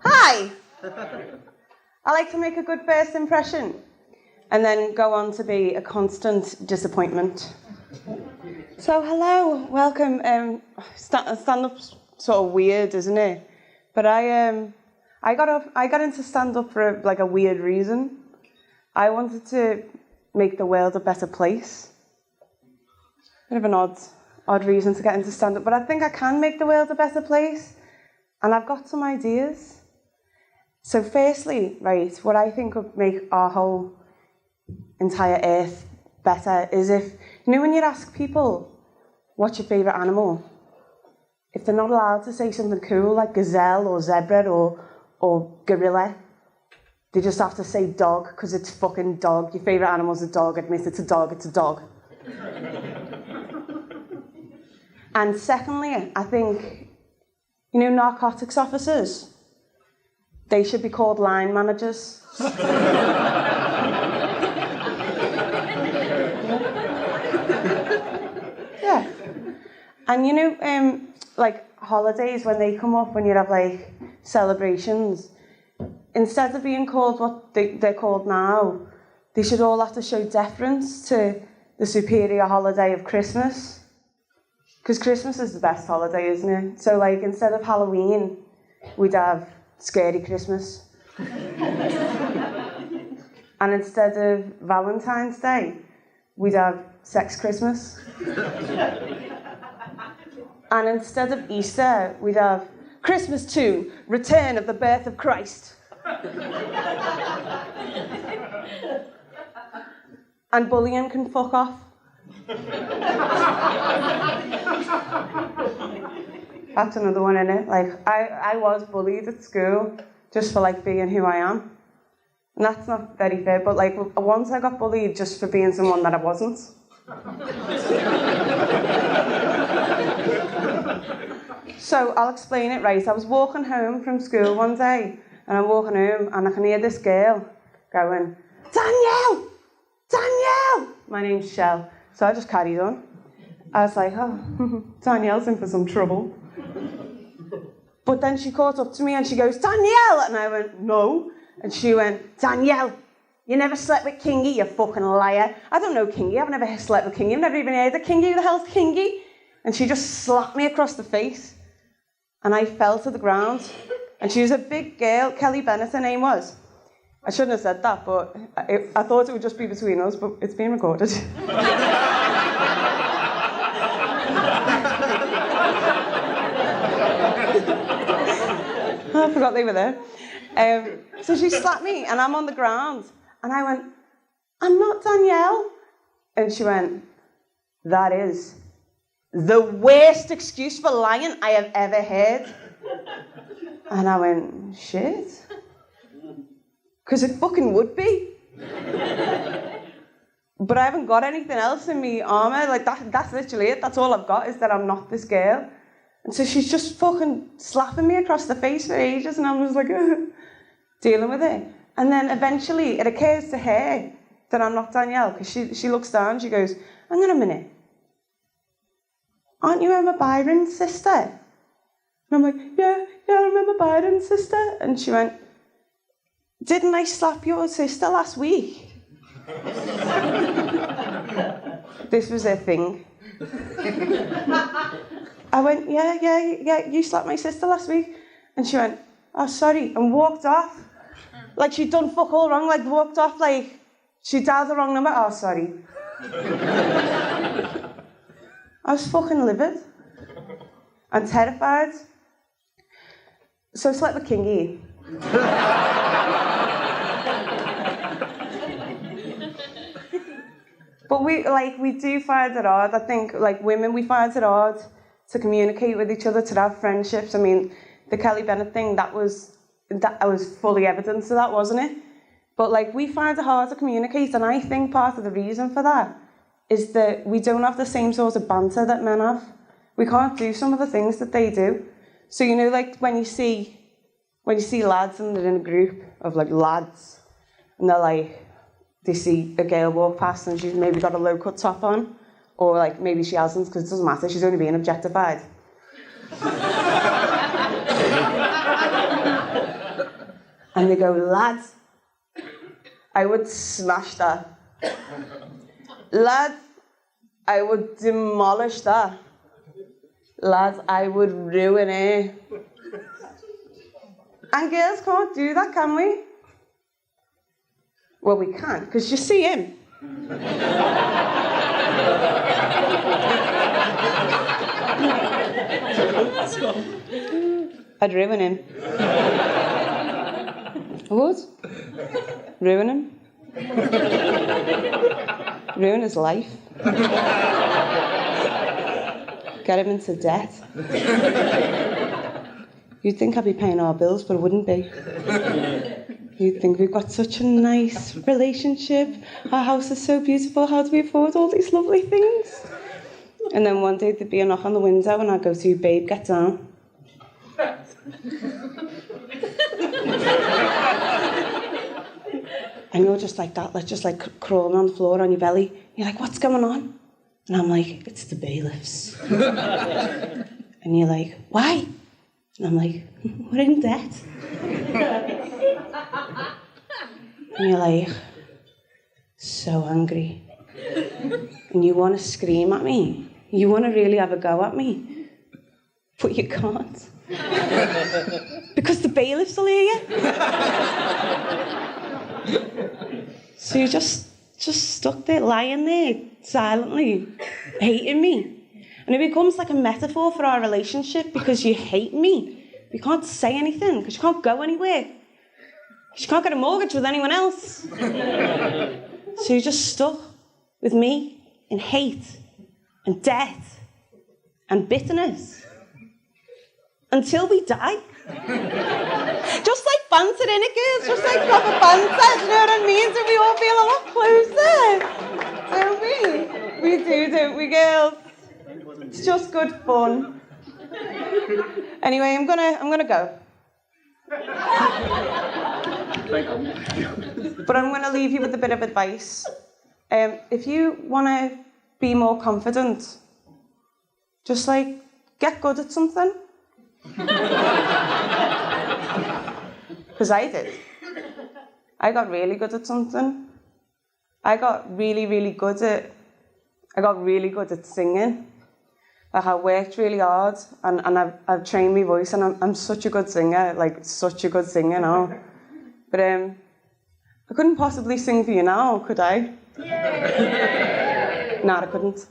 Hi! I like to make a good first impression and then go on to be a constant disappointment. So hello, welcome. Stand-up's sort of weird, isn't it? But I got into stand-up for a weird reason. I wanted to make the world a better place. Bit of an odd reason to get into stand-up, but I think I can make the world a better place, and I've got some ideas. So firstly, right, what I think would make our whole entire earth better is if, when you ask people, what's your favourite animal? If they're not allowed to say something cool like gazelle or zebra or gorilla, they just have to say dog, because it's fucking dog. Your favourite animal's a dog. Admit it's a dog, it's a dog. And secondly, I think, narcotics officers, they should be called line managers. Yeah. And holidays, when they come up, when you have celebrations, instead of being called what they're called now, they should all have to show deference to the superior holiday of Christmas. Because Christmas is the best holiday, isn't it? So instead of Halloween, we'd have Scary Christmas. And instead of Valentine's Day, we'd have Sex Christmas. And instead of Easter, we'd have Christmas 2, Return of the Birth of Christ. And bullying can fuck off. That's another one, innit? I was bullied at school just for being who I am. And that's not very fair, but once I got bullied just for being someone that I wasn't. So I'll explain it, right. I was walking home from school one day, and I'm walking home, and I can hear this girl going, Danielle! Danielle! My name's Shell. So I just carried on. I was like, oh, Danielle's in for some trouble. But then she caught up to me and she goes, Danielle! And I went, no. And she went, Danielle, you never slept with Kingy, you fucking liar. I don't know Kingy, I've never slept with Kingy, I've never even heard of Kingy, who the hell's Kingy? And she just slapped me across the face. And I fell to the ground. And she was a big girl, Kelly Bennett her name was. I shouldn't have said that, but I thought it would just be between us, but it's being recorded. I forgot they were there. So she slapped me, and I'm on the ground. And I went, I'm not Danielle. And she went, that is the worst excuse for lying I have ever heard. And I went, shit. Because it fucking would be. But I haven't got anything else in me armour. That's literally it. That's all I've got, is that I'm not this girl. And so she's just fucking slapping me across the face for ages, and I was like, dealing with it. And then eventually it occurs to her that I'm not Danielle, because she looks down, she goes, hang on a minute. Aren't you Emma Byron's sister? And I'm like, yeah, I'm Emma Byron's sister. And she went, didn't I slap your sister last week? This was her thing. I went, yeah, you slapped my sister last week. And she went, oh, sorry, and walked off. She'd done fuck all wrong, walked off she dialed the wrong number. Oh, sorry. I was fucking livid and terrified. So I slept with Kingy. But we do find it hard. I think, women, we find it hard to communicate with each other, to have friendships. I mean, the Kelly Bennett thing, that was fully evidence of that, wasn't it? But, we find it hard to communicate, and I think part of the reason for that is that we don't have the same sort of banter that men have. We can't do some of the things that they do. So, when you see lads and they're in a group of, lads, and they're they see a girl walk past and she's maybe got a low-cut top on, or like maybe she hasn't, because it doesn't matter, she's only being objectified. And they go, lad, I would smash that. Lad, I would demolish that. Lad, I would ruin it. And girls can't do that, can we? Well, we can, because you see him. I'd ruin him. I would. Ruin him. Ruin his life. Get him into debt. You'd think I'd be paying our bills, but I wouldn't be. You'd think we've got such a nice relationship. Our house is so beautiful. How do we afford all these lovely things? And then one day there'd be a knock on the window and I'd go to, babe, get down. And you're just like that, like, just like crawling on the floor on your belly. You're like, what's going on? And I'm like, it's the bailiffs. And you're like, why? And I'm like, we're in debt. And you're like, so angry. And you want to scream at me. You want to really have a go at me. But you can't. Because the bailiffs will hear you. So you're just stuck there, lying there, silently, hating me. And it becomes like a metaphor for our relationship because you hate me. You can't say anything because you can't go anywhere. You can't get a mortgage with anyone else. So you're just stuck with me in hate and debt and bitterness until we die. Just like banter, innit, girls? Just like proper banter, do you know what I mean? So we all feel a lot closer, don't we? We do, don't we, girls? It's just good fun. Anyway, I'm gonna go. But I'm gonna leave you with a bit of advice. If you wanna be more confident, just like get good at something. Because I did. I got really good at something. I got really good at singing. Like, I worked really hard and I've trained my voice and I'm such a good singer, like such a good singer now. But I couldn't possibly sing for you now, could I? No, I couldn't.